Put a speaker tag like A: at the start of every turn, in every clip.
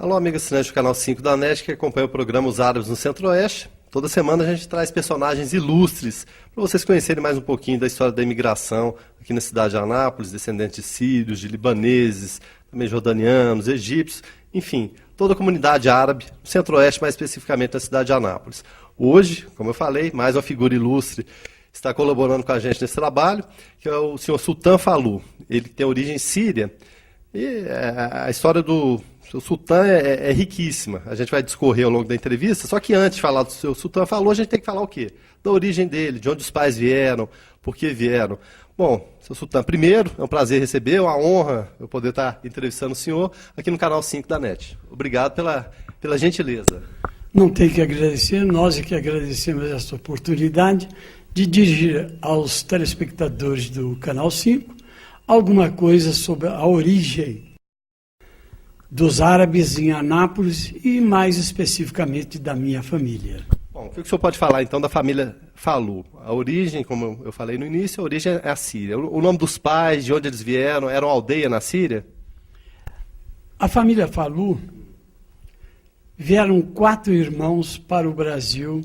A: Alô, amigo assinante do canal 5 da NET, que acompanha o programa Os Árabes no Centro-Oeste. Toda semana a gente traz personagens ilustres para vocês conhecerem mais um pouquinho da história da imigração aqui na cidade de Anápolis, descendentes de sírios, de libaneses, também jordanianos, egípcios, enfim, toda a comunidade árabe, no Centro-Oeste, mais especificamente na cidade de Anápolis. Hoje, como eu falei, mais uma figura ilustre está colaborando com a gente nesse trabalho, que é o senhor Sultan Fallu. Ele tem origem síria e a história do seu Sultan é riquíssima. A gente vai discorrer ao longo da entrevista, só que antes de falar do seu Sultan Fallu, a gente tem que falar o quê? Da origem dele, de onde os pais vieram, por que vieram. Bom, seu Sultan, primeiro, é um prazer receber, é uma honra eu poder estar entrevistando o senhor aqui no canal 5 da NET. Obrigado pela gentileza.
B: Não tem que agradecer, nós é que agradecemos essa oportunidade de dirigir aos telespectadores do canal 5 alguma coisa sobre a origem dos árabes em Anápolis e mais especificamente da minha família.
A: Bom, o que o senhor pode falar então da família Fallu? A origem, como eu falei no início, a origem é a Síria. O nome dos pais, de onde eles vieram, era uma aldeia na Síria?
B: A família Fallu vieram 4 irmãos para o Brasil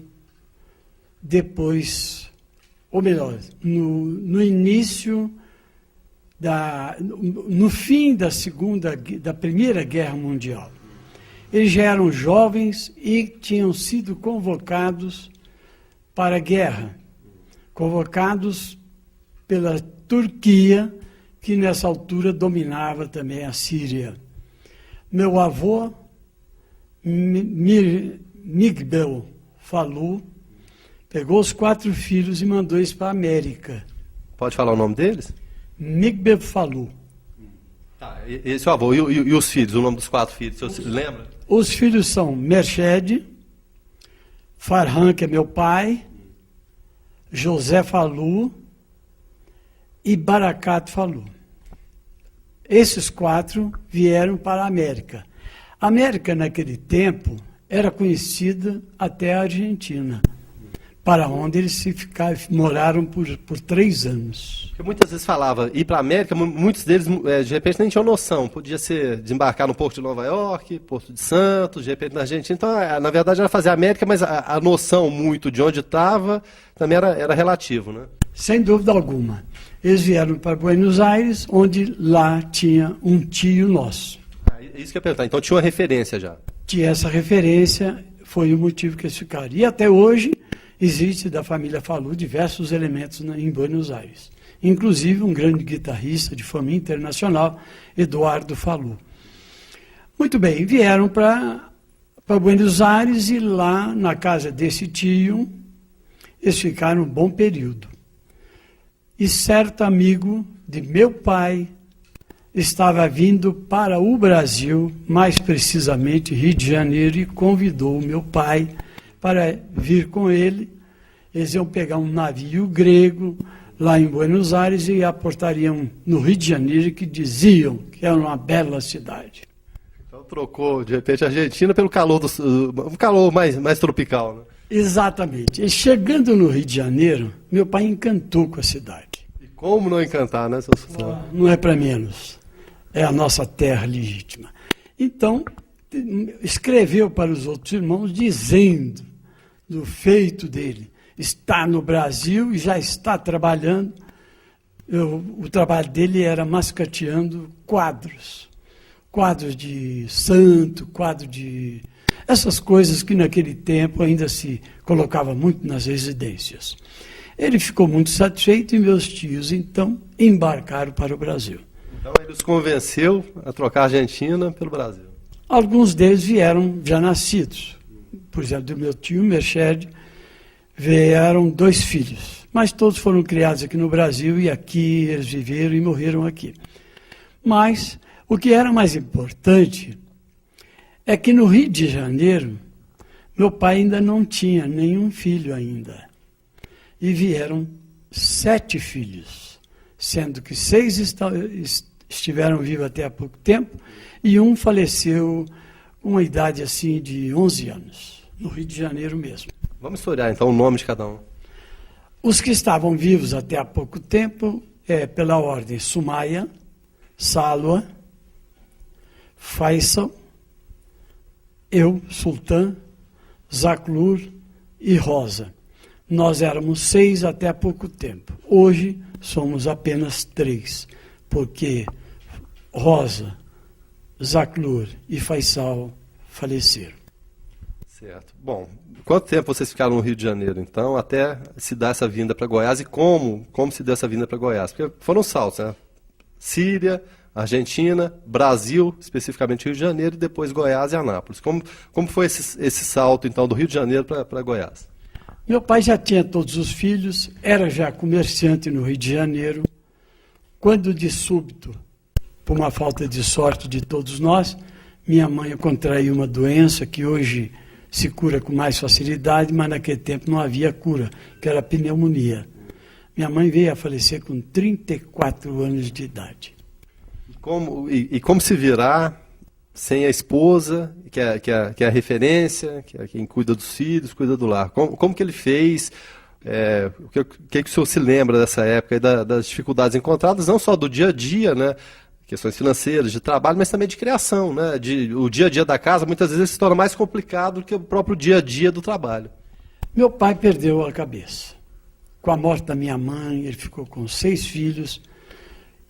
B: depois, ou melhor, no início no fim da Primeira Guerra Mundial. Eles já eram jovens e tinham sido convocados para a guerra, convocados pela Turquia, que nessa altura dominava também a Síria. Meu avô, Migbel Fallu, pegou os 4 filhos e mandou eles para a América.
A: Pode falar o nome deles?
B: Migbel Fallu.
A: Tá, esse é o avô. E os filhos, o nome dos 4 filhos, o senhor se lembra?
B: Os filhos são Mershed, Farhan, que é meu pai, José Fallu e Barakat Fallu. Esses 4 vieram para a América. A América, naquele tempo, era conhecida até a Argentina, para onde eles moraram por 3 anos.
A: Porque muitas vezes falava ir para a América, muitos deles, de repente, nem tinham noção. Podia ser desembarcar no Porto de Nova York, Porto de Santos, de repente na Argentina. Então, na verdade, era fazer a América, mas a noção muito de onde estava também era relativo, né?
B: Sem dúvida alguma. Eles vieram para Buenos Aires, onde lá tinha um tio nosso.
A: É isso que eu ia perguntar. Então, tinha uma referência já.
B: Tinha essa referência, foi o motivo que eles ficaram. E até hoje existe da família Fallu diversos elementos em Buenos Aires. Inclusive um grande guitarrista de fama internacional, Eduardo Fallu. Muito bem, vieram para Buenos Aires e lá na casa desse tio, eles ficaram um bom período. E certo amigo de meu pai estava vindo para o Brasil, mais precisamente Rio de Janeiro, e convidou o meu pai para vir com ele. Eles iam pegar um navio grego lá em Buenos Aires e aportariam no Rio de Janeiro, que diziam que era uma bela cidade.
A: Então trocou, de repente, a Argentina pelo calor, um calor mais tropical, né?
B: Exatamente. E chegando no Rio de Janeiro, meu pai encantou com a cidade.
A: E como não encantar, né, seu Sultan?
B: Não é para menos. É a nossa terra legítima. Então, escreveu para os outros irmãos dizendo do feito dele. Está no Brasil e já está trabalhando. O trabalho dele era mascateando quadros. Quadros de santo, quadro de... essas coisas que naquele tempo ainda se colocava muito nas residências. Ele ficou muito satisfeito e meus tios, então, embarcaram para o Brasil.
A: Então ele os convenceu a trocar a Argentina pelo Brasil.
B: Alguns deles vieram já nascidos. Por exemplo, do meu tio Mershed, vieram 2 filhos. Mas todos foram criados aqui no Brasil e aqui eles viveram e morreram aqui. Mas o que era mais importante é que no Rio de Janeiro, meu pai ainda não tinha nenhum filho ainda. E vieram 7 filhos, sendo que 6 estiveram vivos até há pouco tempo e um faleceu com uma idade assim de 11 anos, no Rio de Janeiro mesmo.
A: Vamos historiar então o nome de cada um.
B: Os que estavam vivos até há pouco tempo, pela ordem Sumaya, Salwa, Faisal, eu, Sultã, Zaclur e Rosa. Nós éramos 6 até há pouco tempo. Hoje somos apenas 3, porque Rosa, Zaclur e Faisal faleceram.
A: Certo. Bom, quanto tempo vocês ficaram no Rio de Janeiro, então, até se dar essa vinda para Goiás e como se deu essa vinda para Goiás? Porque foram saltos, né? Síria, Argentina, Brasil, especificamente Rio de Janeiro, e depois Goiás e Anápolis. Como foi esse salto, então, do Rio de Janeiro para Goiás?
B: Meu pai já tinha todos os filhos, era já comerciante no Rio de Janeiro, quando de súbito, por uma falta de sorte de todos nós, minha mãe contraiu uma doença que hoje se cura com mais facilidade, mas naquele tempo não havia cura, que era a pneumonia. Minha mãe veio a falecer com 34 anos de idade.
A: Como se virar sem a esposa, que é a referência, que é quem cuida dos filhos, cuida do lar? Como que ele fez? O que o senhor se lembra dessa época, das dificuldades encontradas, não só do dia a dia, né? Questões financeiras, de trabalho, mas também de criação, né? O dia a dia da casa, muitas vezes, se torna mais complicado do que o próprio dia a dia do trabalho.
B: Meu pai perdeu a cabeça. Com a morte da minha mãe, ele ficou com 6 filhos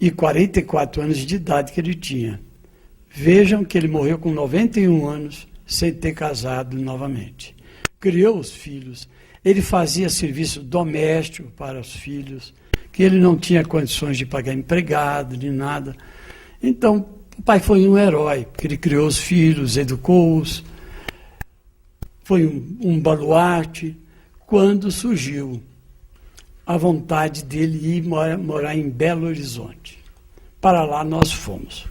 B: e 44 anos de idade que ele tinha. Vejam que ele morreu com 91 anos, sem ter casado novamente. Criou os filhos, ele fazia serviço doméstico para os filhos, que ele não tinha condições de pagar empregado, nem nada. Então, o pai foi um herói, porque ele criou os filhos, educou-os, foi um baluarte, quando surgiu a vontade dele ir morar em Belo Horizonte. Para lá nós fomos,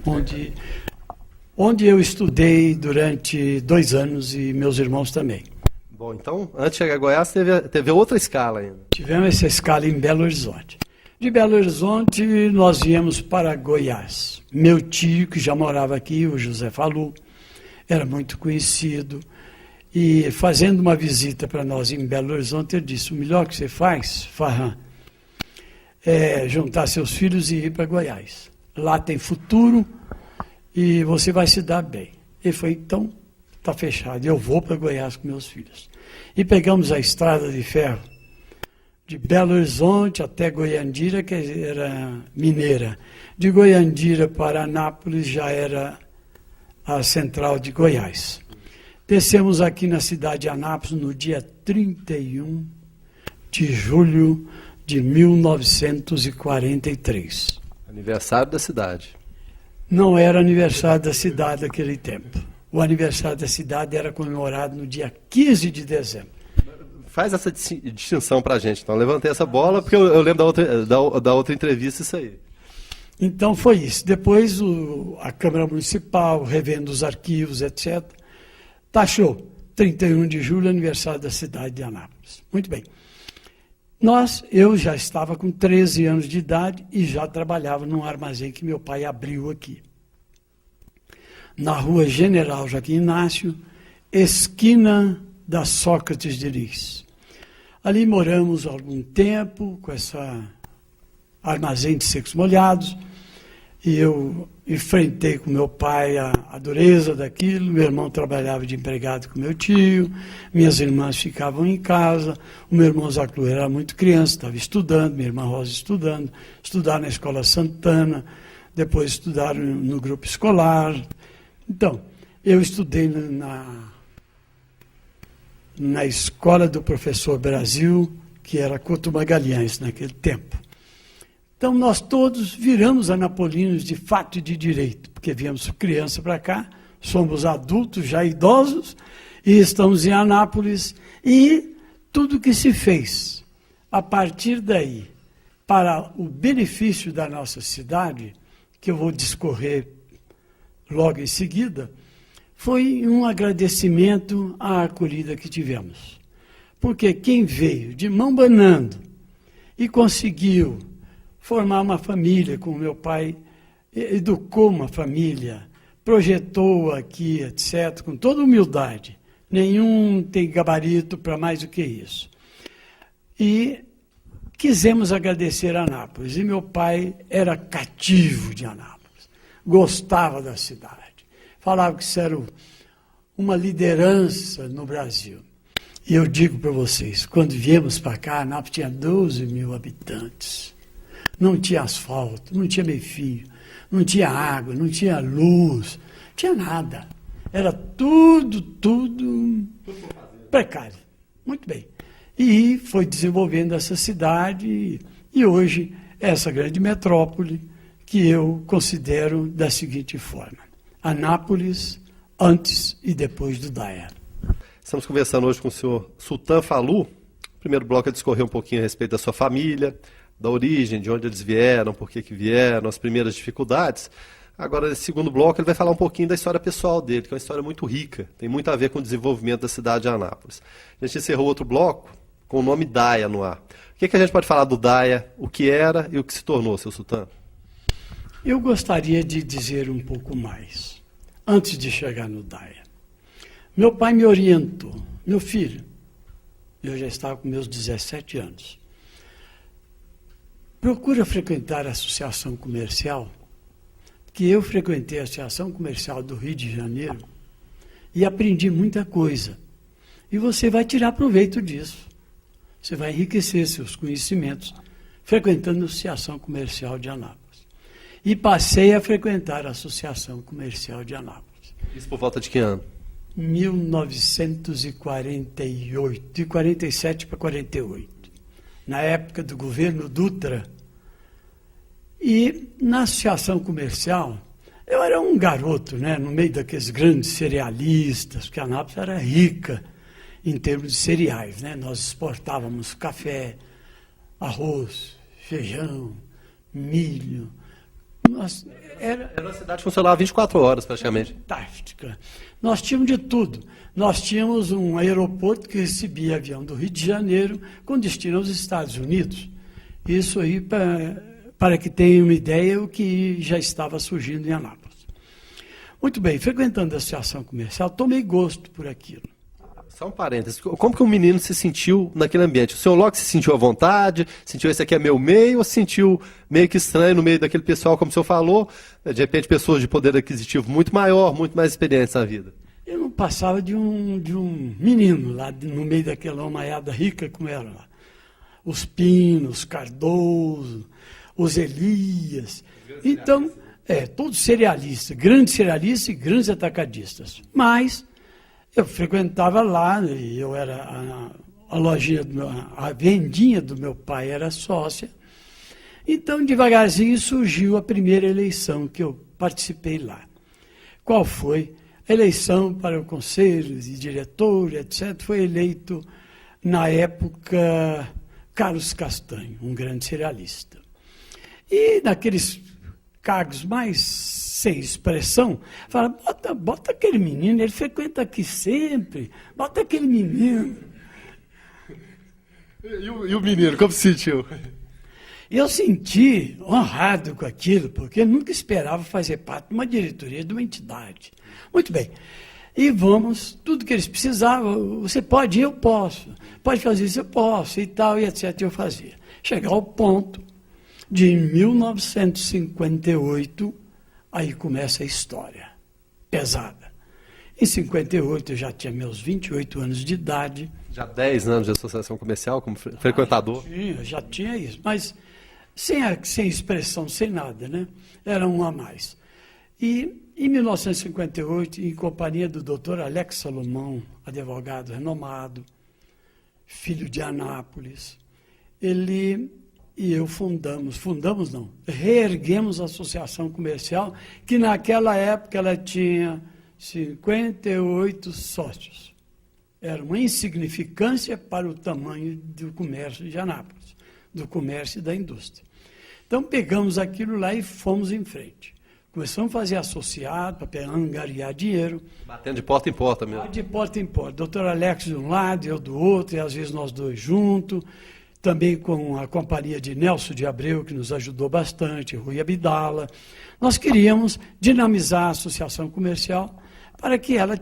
B: onde eu estudei durante 2 anos e meus irmãos também.
A: Bom, então, antes de chegar a Goiás, teve outra escala ainda.
B: Tivemos essa escala em Belo Horizonte. De Belo Horizonte, nós viemos para Goiás. Meu tio, que já morava aqui, o José Falu, era muito conhecido. E fazendo uma visita para nós em Belo Horizonte, ele disse: o melhor que você faz, Farran, é juntar seus filhos e ir para Goiás. Lá tem futuro e você vai se dar bem. Ele falou: então, está fechado, eu vou para Goiás com meus filhos. E pegamos a estrada de ferro de Belo Horizonte até Goiandira, que era mineira. De Goiandira para Anápolis já era a central de Goiás. Descemos aqui na cidade de Anápolis no dia 31 de julho de 1943.
A: Aniversário da cidade.
B: Não era aniversário da cidade naquele tempo. O aniversário da cidade era comemorado no dia 15 de dezembro.
A: Faz essa distinção para a gente, então. Levantei essa bola, porque eu lembro da outra entrevista isso aí.
B: Então foi isso. Depois a Câmara Municipal, revendo os arquivos, etc., taxou 31 de julho, aniversário da cidade de Anápolis. Muito bem. Eu já estava com 13 anos de idade e já trabalhava num armazém que meu pai abriu aqui. Na rua General Joaquim Inácio, esquina da Sócrates de Lis. Ali moramos algum tempo com essa armazém de secos molhados, e eu enfrentei com meu pai a dureza daquilo. Meu irmão trabalhava de empregado com meu tio, minhas irmãs ficavam em casa, o meu irmão Zaclu era muito criança, estava estudando, minha irmã Rosa estudando, estudaram na Escola Santana, depois estudaram no grupo escolar. Então, eu estudei na escola do professor Brasil, que era Couto Magalhães naquele tempo. Então, nós todos viramos anapolinos de fato e de direito, porque viemos criança para cá, somos adultos, já idosos, e estamos em Anápolis, e tudo que se fez a partir daí, para o benefício da nossa cidade, que eu vou discorrer logo em seguida, foi um agradecimento à acolhida que tivemos. Porque quem veio de mão banando e conseguiu formar uma família, como meu pai educou uma família, projetou aqui, etc., com toda humildade. Nenhum tem gabarito para mais do que isso. E quisemos agradecer a Anápolis. E meu pai era cativo de Anápolis, gostava da cidade. Falava que isso era uma liderança no Brasil. E eu digo para vocês, quando viemos para cá, Anápolis tinha 12 mil habitantes. Não tinha asfalto, não tinha meio-fio, não tinha água, não tinha luz, não tinha nada. Era tudo precário. Muito bem. E foi desenvolvendo essa cidade e hoje é essa grande metrópole que eu considero da seguinte forma. Anápolis antes e depois do DAEA.
A: Estamos conversando hoje com o senhor Sultan Fallu. O primeiro bloco é discorrer um pouquinho a respeito da sua família, da origem, de onde eles vieram, por que vieram, as primeiras dificuldades. Agora, nesse segundo bloco, ele vai falar um pouquinho da história pessoal dele, que é uma história muito rica, tem muito a ver com o desenvolvimento da cidade de Anápolis. A gente encerrou outro bloco com o nome DAEA no ar. O que a gente pode falar do DAEA, o que era e o que se tornou, seu Sultan?
B: Eu gostaria de dizer um pouco mais, antes de chegar no DAEA. Meu pai me orientou, meu filho, eu já estava com meus 17 anos, procura frequentar a associação comercial, que eu frequentei a Associação Comercial do Rio de Janeiro e aprendi muita coisa. E você vai tirar proveito disso. Você vai enriquecer seus conhecimentos frequentando a Associação Comercial de Anápolis. E passei a frequentar a Associação Comercial de Anápolis.
A: Isso por volta de que ano?
B: 1948, de 47 para 48, na época do governo Dutra. E na associação comercial, eu era um garoto, né, no meio daqueles grandes cerealistas, porque a Anápolis era rica em termos de cereais, né? Nós exportávamos café, arroz, feijão, milho.
A: Era uma cidade que funcionava 24 horas praticamente.
B: Fantástica. Nós tínhamos de tudo. Nós tínhamos um aeroporto que recebia avião do Rio de Janeiro com destino aos Estados Unidos. Isso aí, para que tenham uma ideia, o que já estava surgindo em Anápolis. Muito bem, frequentando a associação comercial, tomei gosto por aquilo.
A: Só um parênteses, como que o menino se sentiu naquele ambiente? O senhor logo se sentiu à vontade, sentiu esse aqui é meu meio, ou se sentiu meio que estranho no meio daquele pessoal, como o senhor falou, de repente pessoas de poder aquisitivo muito maior, muito mais experientes na vida?
B: Eu não passava de um menino lá no meio daquela homaiada rica como era lá. Os Pinos, Cardoso, os Elias. Então, todos cerealistas, grandes cerealistas e grandes atacadistas. Mas eu frequentava lá, e eu era a lojinha, a vendinha do meu pai era sócia. Então, devagarzinho, surgiu a primeira eleição que eu participei lá. Qual foi? A eleição para o conselho de diretor, etc. Foi eleito, na época, Carlos Castanho, um grande cerealista. E naqueles cargos mais sem expressão, fala, bota aquele menino, ele frequenta aqui sempre, bota aquele menino.
A: E o menino, como se sentiu?
B: Eu senti honrado com aquilo, porque eu nunca esperava fazer parte de uma diretoria de uma entidade. Muito bem. E vamos, tudo que eles precisavam, você pode ir, eu posso. Pode fazer isso, eu posso, e tal, e etc. Eu fazia. Chegar ao ponto de, em 1958, aí começa a história pesada. Em 58, eu já tinha meus 28 anos de idade.
A: Já 10 anos de associação comercial como frequentador?
B: Já tinha isso, mas sem expressão, sem nada, né? Era um a mais. E em 1958, em companhia do doutor Alex Salomão, advogado renomado, filho de Anápolis, ele e eu reerguemos a associação comercial, que naquela época ela tinha 58 sócios. Era uma insignificância para o tamanho do comércio de Anápolis, do comércio e da indústria. Então pegamos aquilo lá e fomos em frente. Começamos a fazer associado para angariar dinheiro.
A: Batendo de porta em porta mesmo.
B: De porta em porta. Doutor Alex de um lado, eu do outro, e às vezes nós dois juntos. Também com a companhia de Nelson de Abreu, que nos ajudou bastante, Rui Abdala. Nós queríamos dinamizar a associação comercial para que ela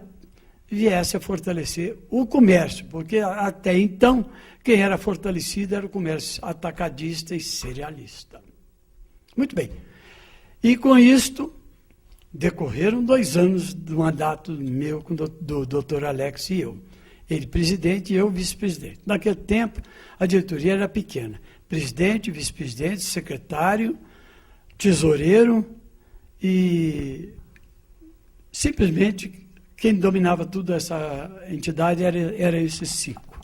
B: viesse a fortalecer o comércio, porque até então quem era fortalecido era o comércio atacadista e cerealista. Muito bem. E com isto, Decorreram 2 anos do mandato meu com do doutor Alex e eu. Ele presidente e eu vice-presidente. Naquele tempo, a diretoria era pequena. Presidente, vice-presidente, secretário, tesoureiro e simplesmente quem dominava tudo essa entidade era esses 5.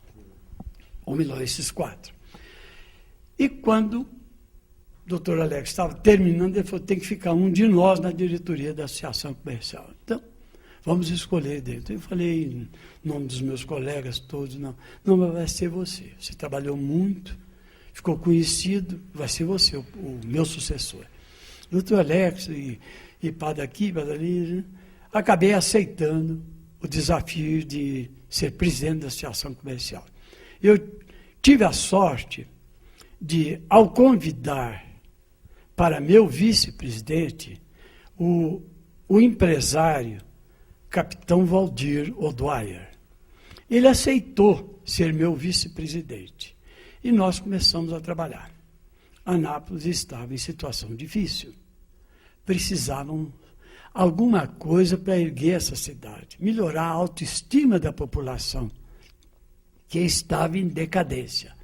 B: Ou melhor, esses 4. E quando o doutor Alex estava terminando, ele falou, tem que ficar um de nós na diretoria da Associação Comercial. Então, vamos escolher dentro. Eu falei em nome dos meus colegas todos, não, mas vai ser você. Você trabalhou muito, ficou conhecido, vai ser você o meu sucessor. Doutor Alex e pá daqui, pá dali, né? Acabei aceitando o desafio de ser presidente da Associação Comercial. Eu tive a sorte de, ao convidar para meu vice-presidente o empresário Capitão Valdir O'Dwyer. Ele aceitou ser meu vice-presidente e nós começamos a trabalhar. Anápolis estava em situação difícil. Precisavam alguma coisa para erguer essa cidade, melhorar a autoestima da população, que estava em decadência.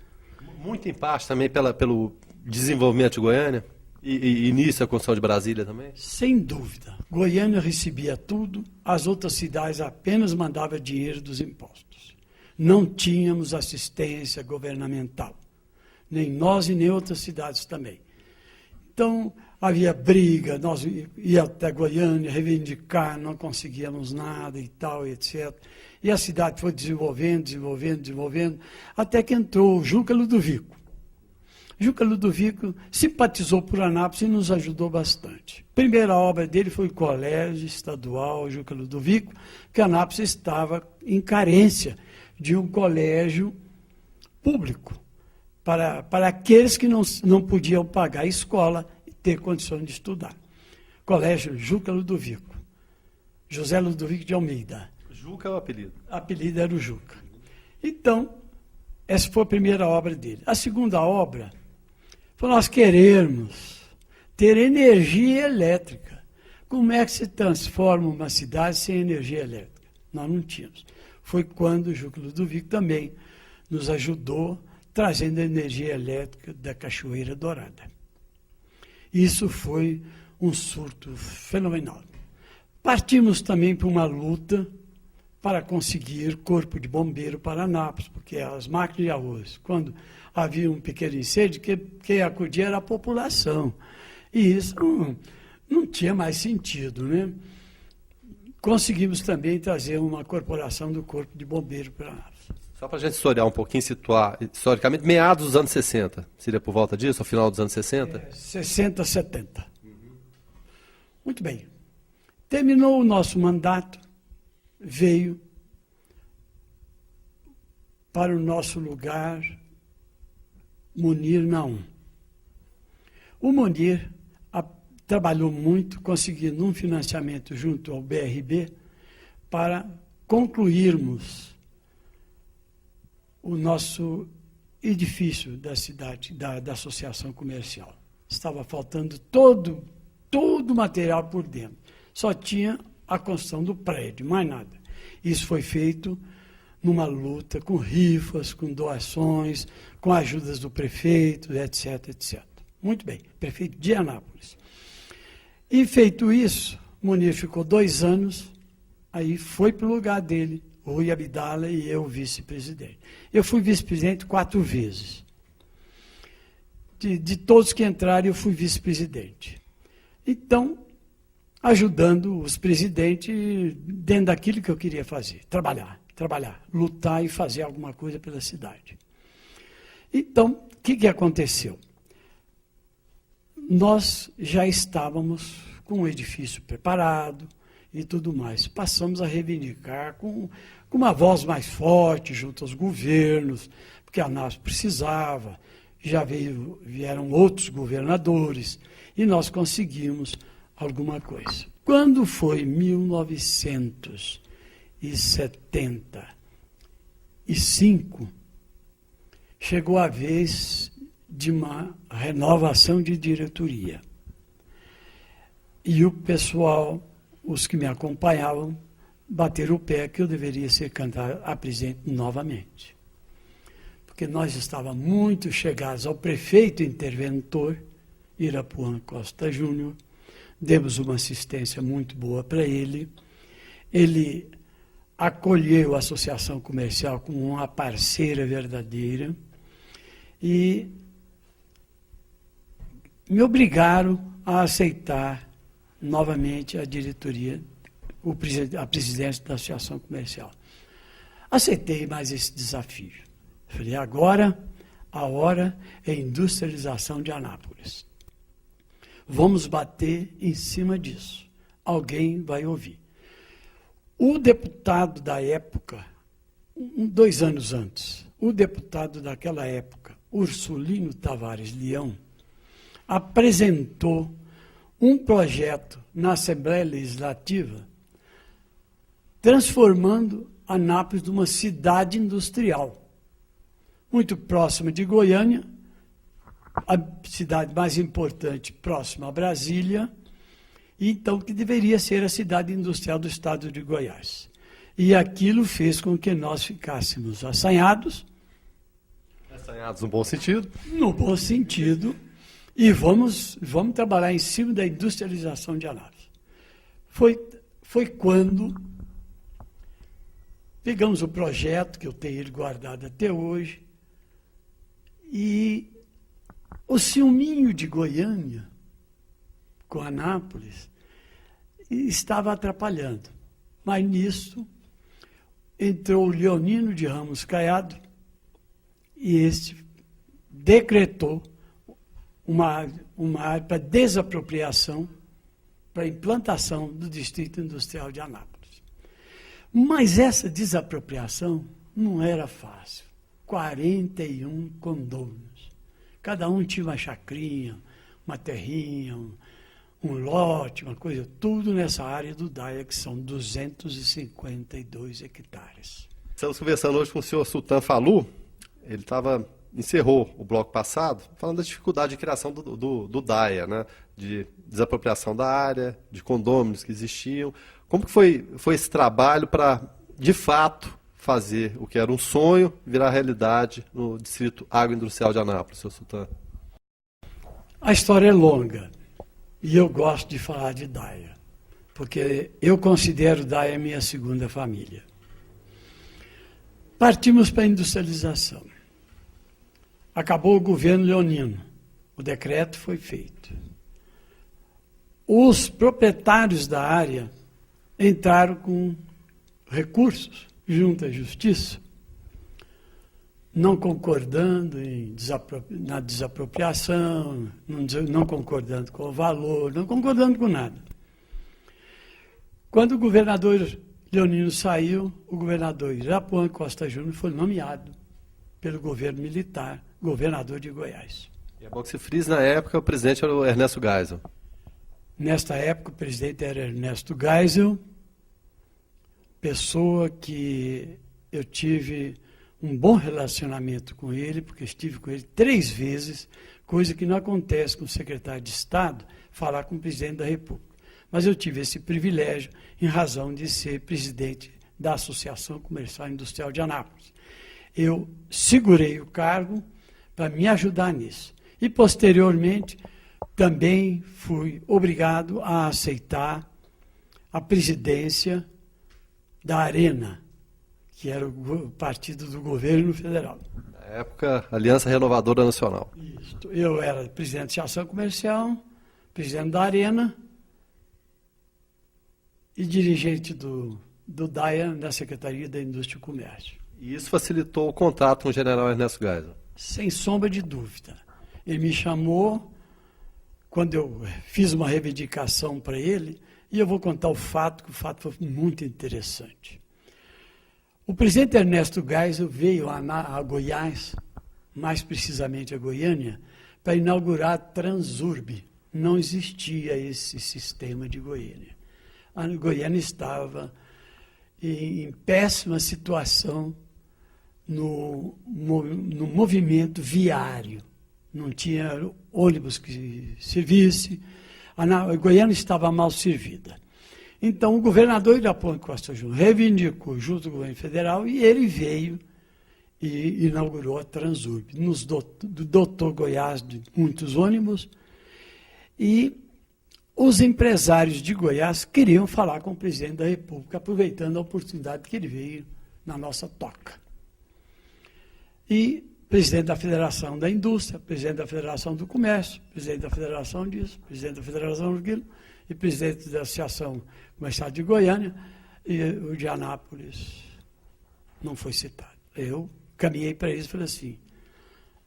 A: Muito em parte também pelo desenvolvimento de Goiânia e início da construção de Brasília também?
B: Sem dúvida. Goiânia recebia tudo, as outras cidades apenas mandavam dinheiro dos impostos. Não tínhamos assistência governamental, nem nós e nem outras cidades também. Então, havia briga, nós íamos até Goiânia reivindicar, não conseguíamos nada e tal, etc. E a cidade foi desenvolvendo, até que entrou o Juca Ludovico. Juca Ludovico simpatizou por Anápolis e nos ajudou bastante. A primeira obra dele foi o Colégio Estadual Juca Ludovico, que Anápolis estava em carência de um colégio público para aqueles que não podiam pagar a escola e ter condições de estudar. Colégio Juca Ludovico, José Ludovico de Almeida.
A: Juca é o apelido?
B: O apelido era o Juca. Então, essa foi a primeira obra dele. A segunda obra foi nós querermos ter energia elétrica. Como é que se transforma uma cidade sem energia elétrica? Nós não tínhamos. Foi quando o Juca Ludovico também nos ajudou trazendo a energia elétrica da Cachoeira Dourada. Isso foi um surto fenomenal. Partimos também para uma luta para conseguir corpo de bombeiro para Anápolis, porque as máquinas de arroz, quando havia um pequeno incêndio, quem acudia era a população. E isso não tinha mais sentido, né? Conseguimos também trazer uma corporação do corpo de bombeiro para Anápolis.
A: Só para a gente historiar um pouquinho, situar historicamente, meados dos anos 60, seria por volta disso, ao final dos anos 60?
B: 60, 70. Muito bem. Terminou o nosso mandato, veio para o nosso lugar Munir Naum. O Munir trabalhou muito, conseguindo um financiamento junto ao BRB para concluirmos o nosso edifício da cidade, da associação comercial. Estava faltando todo o material por dentro. Só tinha a construção do prédio, mais nada. Isso foi feito numa luta com rifas, com doações, com ajudas do prefeito, etc, etc. Muito bem, prefeito de Anápolis. E feito isso, Munir ficou 2 anos, aí foi para o lugar dele, Rui Abdala e eu, vice-presidente. Eu fui vice-presidente 4 vezes. De todos que entraram, eu fui vice-presidente. Então, ajudando os presidentes dentro daquilo que eu queria fazer, trabalhar, lutar e fazer alguma coisa pela cidade. Então, o que aconteceu? Nós já estávamos com o edifício preparado e tudo mais. Passamos a reivindicar com uma voz mais forte junto aos governos, porque a Anápolis precisava, já vieram outros governadores, e nós conseguimos alguma coisa. Quando foi 1975, chegou a vez de uma renovação de diretoria. E o pessoal os que me acompanhavam bateram o pé que eu deveria ser candidato a presidente novamente. Porque nós estávamos muito chegados ao prefeito interventor, Irapuan Costa Júnior, demos uma assistência muito boa para ele. Ele acolheu a Associação Comercial como uma parceira verdadeira e me obrigaram a aceitar novamente a diretoria, a presidência da Associação Comercial. Aceitei mais esse desafio. Falei, agora a hora é industrialização de Anápolis. Vamos bater em cima disso. Alguém vai ouvir. O deputado da época, 2 anos antes, o deputado daquela época, Ursulino Tavares Leão, apresentou um projeto na Assembleia Legislativa transformando Anápolis numa cidade industrial, muito próxima de Goiânia, a cidade mais importante próxima a Brasília, e então que deveria ser a cidade industrial do estado de Goiás. E aquilo fez com que nós ficássemos assanhados.
A: Assanhados no bom sentido?
B: No bom sentido. E vamos trabalhar em cima da industrialização de Anápolis. Foi quando pegamos o projeto, que eu tenho ele guardado até hoje, e o ciúminho de Goiânia com Anápolis estava atrapalhando. Mas nisso entrou o Leonino de Ramos Caiado e este decretou uma área para desapropriação, para implantação do Distrito Industrial de Anápolis. Mas essa desapropriação não era fácil. 41 condôminos. Cada um tinha uma chacrinha, uma terrinha, um lote, uma coisa, tudo nessa área do DAIA, que são 252 hectares.
A: Estamos conversando hoje com o senhor Sultan Falu. Ele encerrou o bloco passado, falando da dificuldade de criação do DAIA, né? De desapropriação da área, de condôminos que existiam. Como que foi esse trabalho para, de fato, fazer o que era um sonho virar realidade no Distrito Agroindustrial de Anápolis, senhor Sultan?
B: A história é longa e eu gosto de falar de DAIA, porque eu considero DAIA minha segunda família. Partimos para a industrialização. Acabou o governo leonino. O decreto foi feito. Os proprietários da área entraram com recursos junto à justiça, não concordando na desapropriação, não concordando com o valor, não concordando com nada. Quando o governador leonino saiu, o governador Irapuan Costa Júnior foi nomeado pelo governo militar, governador de Goiás.
A: E é bom que se frise, na época, o presidente era o Ernesto Geisel.
B: Nesta época, o presidente era Ernesto Geisel, pessoa que eu tive um bom relacionamento com ele, porque estive com ele 3 vezes, coisa que não acontece com o secretário de Estado, falar com o presidente da República. Mas eu tive esse privilégio em razão de ser presidente da Associação Comercial e Industrial de Anápolis. Eu segurei o cargo para me ajudar nisso. E, posteriormente, também fui obrigado a aceitar a presidência da Arena, que era o partido do governo federal.
A: Na época, Aliança Renovadora Nacional.
B: Isso. Eu era presidente da Associação Comercial, presidente da Arena e dirigente do DAIA da Secretaria da Indústria e Comércio.
A: E isso facilitou o contrato com o general Ernesto Geisel?
B: Sem sombra de dúvida. Ele me chamou quando eu fiz uma reivindicação para ele, e eu vou contar o fato, que o fato foi muito interessante. O presidente Ernesto Geisel veio a Goiás, mais precisamente a Goiânia, para inaugurar a Transurb. Não existia esse sistema de Goiânia. A Goiânia estava em péssima situação no movimento viário. Não tinha ônibus que servisse. A Goiânia estava mal servida. Então, o governador Irapuã Costa Júnior reivindicou junto ao governo federal e ele veio e inaugurou a Transurb. Nos dotou Goiás de muitos ônibus e os empresários de Goiás queriam falar com o presidente da República, aproveitando a oportunidade que ele veio na nossa toca. E presidente da Federação da Indústria, presidente da Federação do Comércio, presidente da Federação disso, presidente da Federação daquilo, e presidente da Associação Comercial de Goiânia, e o de Anápolis não foi citado. Eu caminhei para eles e falei assim,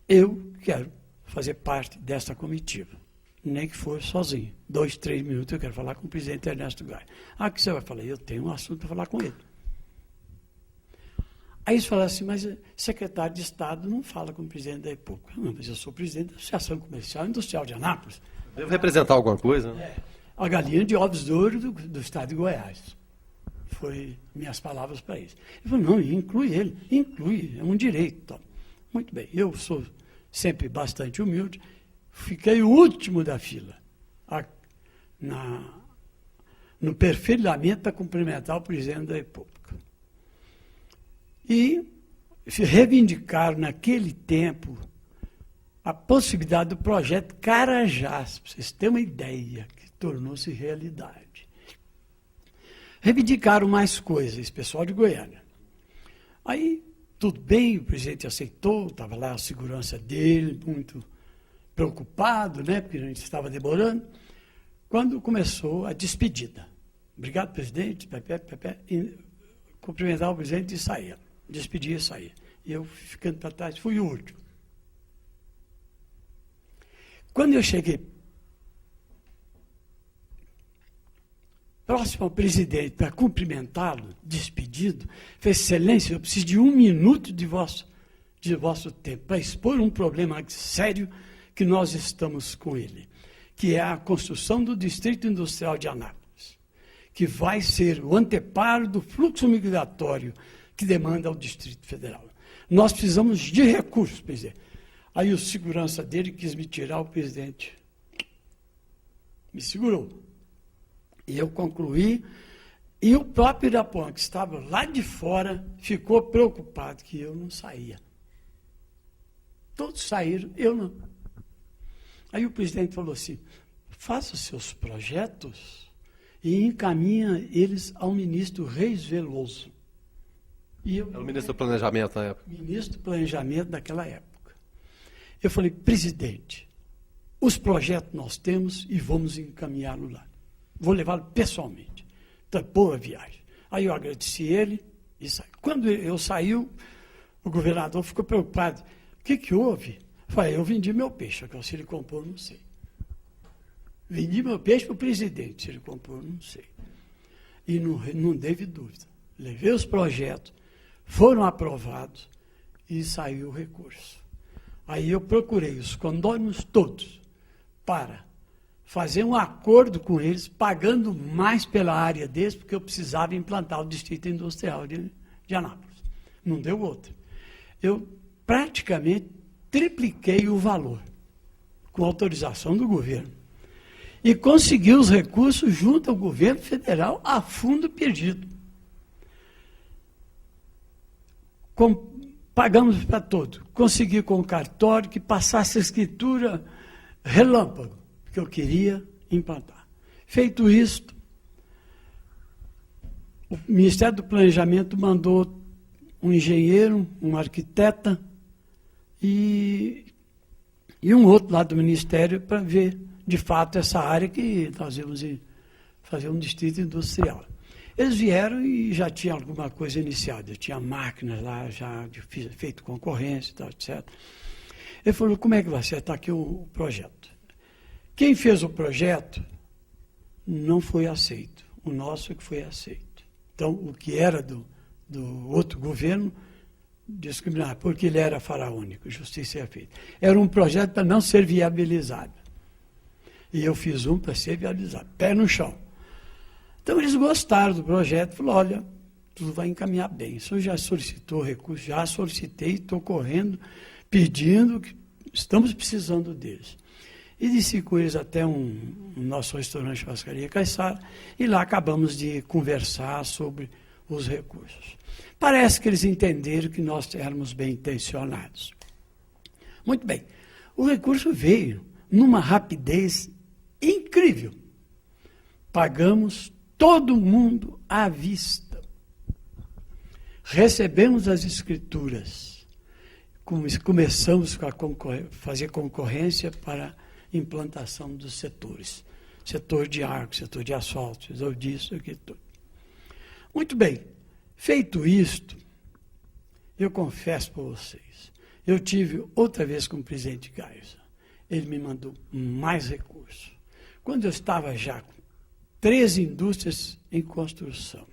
B: eu quero fazer parte desta comitiva, nem que for sozinho. 2, 3 minutos eu quero falar com o presidente Ernesto Geisel. Ah, o que você vai falar? Eu tenho um assunto para falar com ele. Aí eles falaram assim, mas secretário de Estado não fala com o presidente da República. Não, mas eu sou presidente da Associação Comercial e Industrial de Anápolis.
A: Deve representar alguma coisa? Né?
B: A galinha de ovos de ouro do estado de Goiás. Foi minhas palavras para eles. Ele falou, não, inclui ele, inclui, é um direito. Então, muito bem, eu sou sempre bastante humilde, fiquei o último da fila, no perfilamento para cumprimentar o presidente da República. E reivindicaram naquele tempo a possibilidade do projeto Carajás, para vocês terem uma ideia, que tornou-se realidade. Reivindicaram mais coisas, esse pessoal de Goiânia. Aí, tudo bem, o presidente aceitou, estava lá a segurança dele, muito preocupado, né, porque a gente estava demorando, quando começou a despedida. Obrigado, presidente, e cumprimentar o presidente e saía. Despedia e saía. E eu, ficando para trás, fui o último. Quando eu cheguei próximo ao presidente para cumprimentá-lo, despedido, fez excelência, eu preciso de 1 minuto de vosso tempo para expor um problema sério que nós estamos com ele, que é a construção do Distrito Industrial de Anápolis, que vai ser o anteparo do fluxo migratório que demanda ao Distrito Federal. Nós precisamos de recursos, presidente. Aí o segurança dele quis me tirar, o presidente me segurou. E eu concluí, e o próprio Irapuã, que estava lá de fora, ficou preocupado que eu não saía. Todos saíram, eu não. Aí o presidente falou assim, faça os seus projetos e encaminha eles ao ministro Reis Veloso.
A: Era o ministro do Planejamento na época.
B: Ministro do Planejamento daquela época. Eu falei, presidente, os projetos nós temos e vamos encaminhá-lo lá. Vou levá-lo pessoalmente. Então, boa viagem. Aí eu agradeci ele e saí. Quando eu saí, o governador ficou preocupado. O que houve? Eu falei, eu vendi meu peixe, que se ele comprou, não sei. Vendi meu peixe para o presidente, se ele comprou, não sei. E não teve dúvida. Levei os projetos, foram aprovados e saiu o recurso. Aí eu procurei os condôminos todos para fazer um acordo com eles, pagando mais pela área deles, porque eu precisava implantar o Distrito Industrial de Anápolis. Não deu outra. Eu praticamente tripliquei o valor, com autorização do governo. E consegui os recursos junto ao governo federal a fundo perdido. Pagamos para todo. Consegui com o cartório que passasse a escritura relâmpago, que eu queria implantar. Feito isto, o Ministério do Planejamento mandou um engenheiro, um arquiteta e um outro lá do Ministério para ver, de fato, essa área que nós íamos fazer um distrito industrial. Eles vieram e já tinha alguma coisa iniciada, tinha máquinas lá, já feito concorrência e tal, etc. Ele falou, como é que vai ser? Está aqui o projeto. Quem fez o projeto não foi aceito, o nosso é que foi aceito. Então, o que era do outro governo, discriminar, porque ele era faraônico, justiça é feita. Era um projeto para não ser viabilizado. E eu fiz um para ser viabilizado, pé no chão. Então, eles gostaram do projeto, falaram, olha, tudo vai encaminhar bem. O senhor já solicitou recurso, já solicitei, estou correndo, pedindo, que estamos precisando deles. e desci com eles até o nosso restaurante Churrascaria Caiçara, e lá acabamos de conversar sobre os recursos. Parece que eles entenderam que nós éramos bem intencionados. Muito bem, o recurso veio numa rapidez incrível. Pagamos todo mundo à vista. Recebemos as escrituras. Começamos a fazer concorrência para a implantação dos setores. Setor de arco, setor de asfalto, setor disso, aquilo tudo. Muito bem, feito isto, eu confesso para vocês, eu tive outra vez com o presidente Geisel. Ele me mandou mais recursos. Quando eu estava já com 3 indústrias em construção,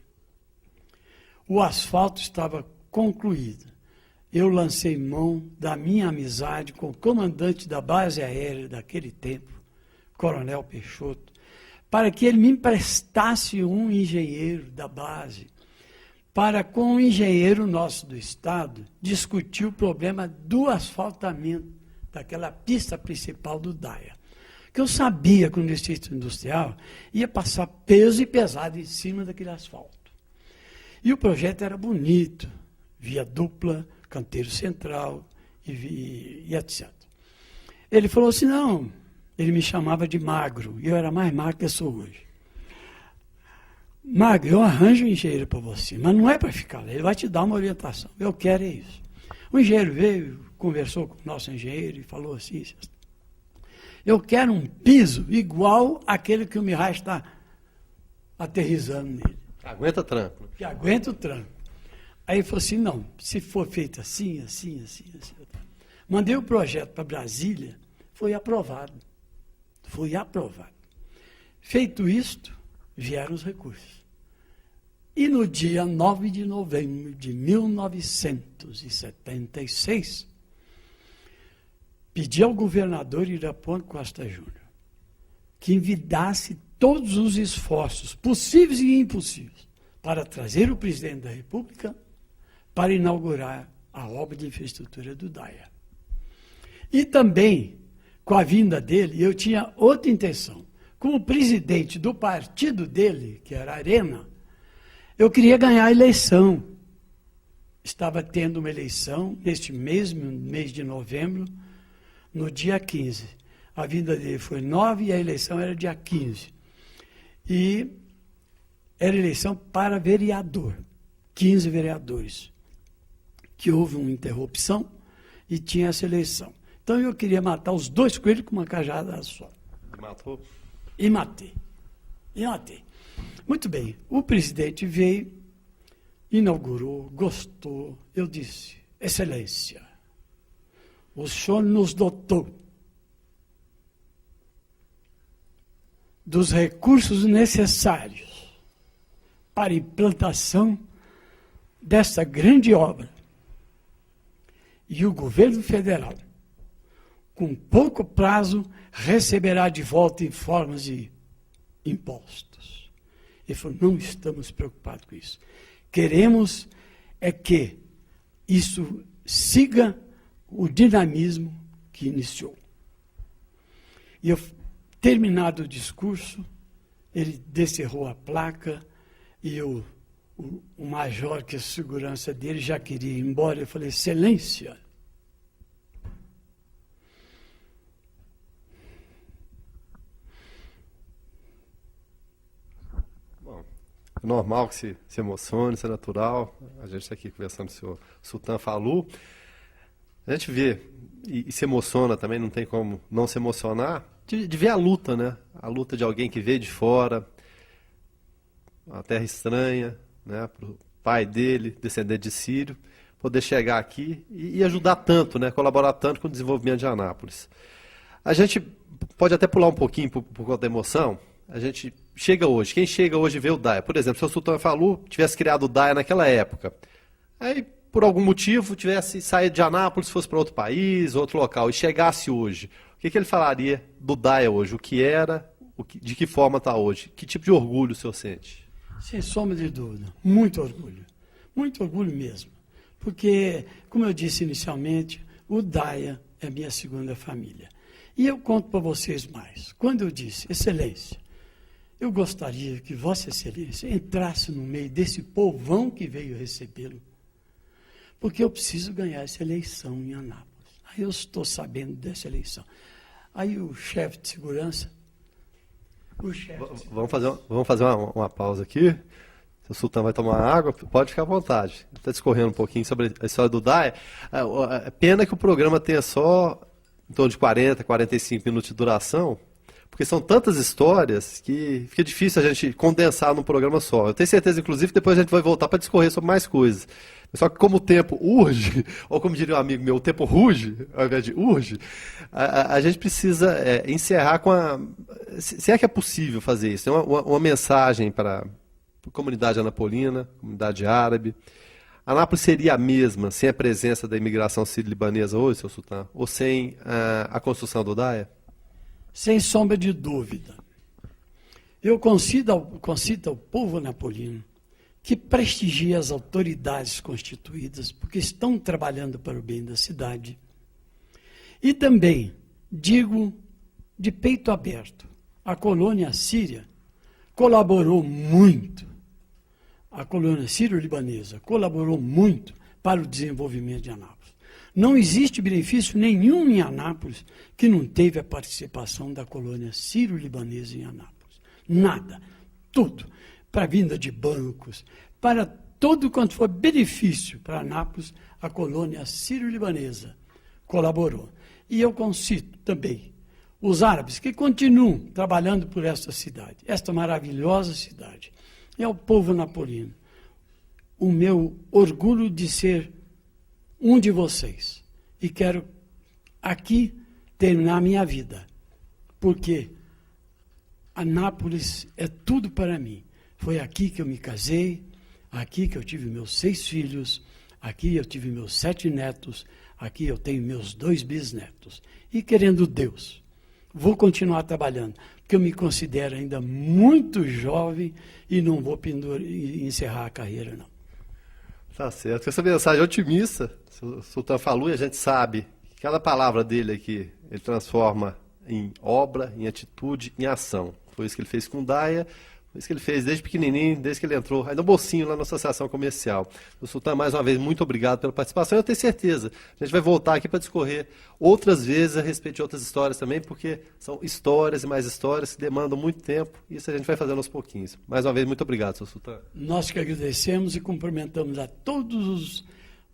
B: o asfalto estava concluído. Eu lancei mão da minha amizade com o comandante da base aérea daquele tempo, Coronel Peixoto, para que ele me emprestasse um engenheiro da base, para com o engenheiro nosso do Estado, discutir o problema do asfaltamento daquela pista principal do DAIA. Que eu sabia que o Distrito Industrial ia passar peso e pesado em cima daquele asfalto. E o projeto era bonito, via dupla, canteiro central e etc. Ele falou assim, não, ele me chamava de magro, e eu era mais magro que eu sou hoje. Magro, eu arranjo um engenheiro para você, mas não é para ficar lá, ele vai te dar uma orientação, eu quero é isso. O engenheiro veio, conversou com o nosso engenheiro e falou assim, eu quero um piso igual àquele que o Mihai está aterrissando nele.
A: Aguenta tranco.
B: Que aguenta o tranco. Aí ele falou assim, não, se for feito assim, assim, assim, assim. Mandei o projeto para Brasília, foi aprovado. Foi aprovado. Feito isto, vieram os recursos. E no dia 9 de novembro de 1976, pedi ao governador Irapuã Costa Júnior que envidasse todos os esforços possíveis e impossíveis para trazer o presidente da República para inaugurar a obra de infraestrutura do DAIA. E também, com a vinda dele, eu tinha outra intenção. Como presidente do partido dele, que era a Arena, eu queria ganhar a eleição. Estava tendo uma eleição neste mesmo mês de novembro, no dia 15. A vinda dele foi 9 e a eleição era dia 15. E era eleição para vereador, 15 vereadores, que houve uma interrupção e tinha essa eleição. Então eu queria matar os 2 coelhos com uma cajada só.
A: Matou?
B: E matei. E matei. Muito bem, o presidente veio, inaugurou, gostou. Eu disse, Excelência, o senhor nos dotou dos recursos necessários para a implantação desta grande obra. E o governo federal, com pouco prazo, receberá de volta em formas de impostos. Ele falou, não estamos preocupados com isso. Queremos é que isso siga o dinamismo que iniciou. E eu, terminado o discurso, ele descerrou a placa e o major, que é a segurança dele, já queria ir embora. Eu falei, Excelência,
A: é normal que se emocione, isso é natural. A gente está aqui conversando com o senhor Sultan Fallu. A gente vê e se emociona também, não tem como não se emocionar, de ver a luta, né? A luta de alguém que veio de fora, uma terra estranha, né? Para o pai dele, descendente de sírio, poder chegar aqui e ajudar tanto, né? Colaborar tanto com o desenvolvimento de Anápolis. A gente pode até pular um pouquinho por conta da emoção. A gente chega hoje, quem chega hoje vê o DAIA. Por exemplo, se o Sultan Fallu tivesse criado o DAIA naquela época, aí por algum motivo tivesse saído de Anápolis, fosse para outro país, outro local, e chegasse hoje, o que ele falaria do DAIA hoje? O que era, de que forma está hoje? Que tipo de orgulho o senhor sente?
B: Sem sombra de dúvida, muito orgulho mesmo. Porque, como eu disse inicialmente, o DAIA é minha segunda família. E eu conto para vocês mais. Quando eu disse, Excelência, eu gostaria que Vossa Excelência entrasse no meio desse povão que veio recebê-lo, porque eu preciso ganhar essa eleição em Anápolis. Aí eu estou sabendo dessa eleição. Aí o chefe de segurança...
A: Vamos fazer uma pausa aqui. O Sultão vai tomar água, pode ficar à vontade. Está discorrendo um pouquinho sobre a história do DAE. É pena que o programa tenha só em torno de 40, 45 minutos de duração, porque são tantas histórias que fica difícil a gente condensar num programa só. Eu tenho certeza, inclusive, que depois a gente vai voltar para discorrer sobre mais coisas. Só que como o tempo urge, ou como diria um amigo meu, o tempo ruge, ao invés de urge, a gente precisa encerrar com a... Se é que é possível fazer isso, uma mensagem para a comunidade anapolina, comunidade árabe. Anápolis seria a mesma sem a presença da imigração sírio-libanesa hoje, seu Sultão? Ou sem a construção do DAE?
B: Sem sombra de dúvida. Eu concito ao povo anapolino que prestigie as autoridades constituídas, porque estão trabalhando para o bem da cidade. E também digo de peito aberto, a colônia síria colaborou muito. A colônia sírio-libanesa colaborou muito para o desenvolvimento de Anápolis. Não existe benefício nenhum em Anápolis que não teve a participação da colônia sírio-libanesa em Anápolis. Nada. Tudo. Para a vinda de bancos, para todo quanto for benefício para Anápolis, a colônia sírio-libanesa colaborou. E eu concito também os árabes que continuam trabalhando por esta cidade, esta maravilhosa cidade. É o povo napolino. O meu orgulho de ser um de vocês. E quero aqui terminar a minha vida. Porque Anápolis é tudo para mim. Foi aqui que eu me casei, aqui que eu tive meus 6 filhos, aqui eu tive meus 7 netos, aqui eu tenho meus 2 bisnetos. E querendo Deus, vou continuar trabalhando, porque eu me considero ainda muito jovem e não vou encerrar a carreira, não.
A: Tá certo. Essa mensagem otimista, o Sultão falou, e a gente sabe que cada palavra dele aqui, ele transforma em obra, em atitude, em ação. Foi isso que ele fez com o DAE, foi isso que ele fez desde pequenininho, desde que ele entrou, ainda um mocinho lá na Associação Comercial. O Sultão, mais uma vez, muito obrigado pela participação. Eu tenho certeza, a gente vai voltar aqui para discorrer outras vezes a respeito de outras histórias também, porque são histórias e mais histórias que demandam muito tempo, e isso a gente vai fazendo aos pouquinhos. Mais uma vez, muito obrigado, seu Sultão.
B: Nós que agradecemos e cumprimentamos a todos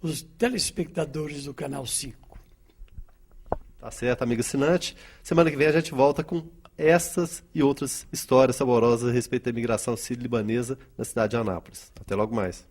B: os telespectadores do Canal 5.
A: Tá certo, amigo assinante. Semana que vem a gente volta com essas e outras histórias saborosas a respeito da imigração sírio-libanesa na cidade de Anápolis. Até logo mais.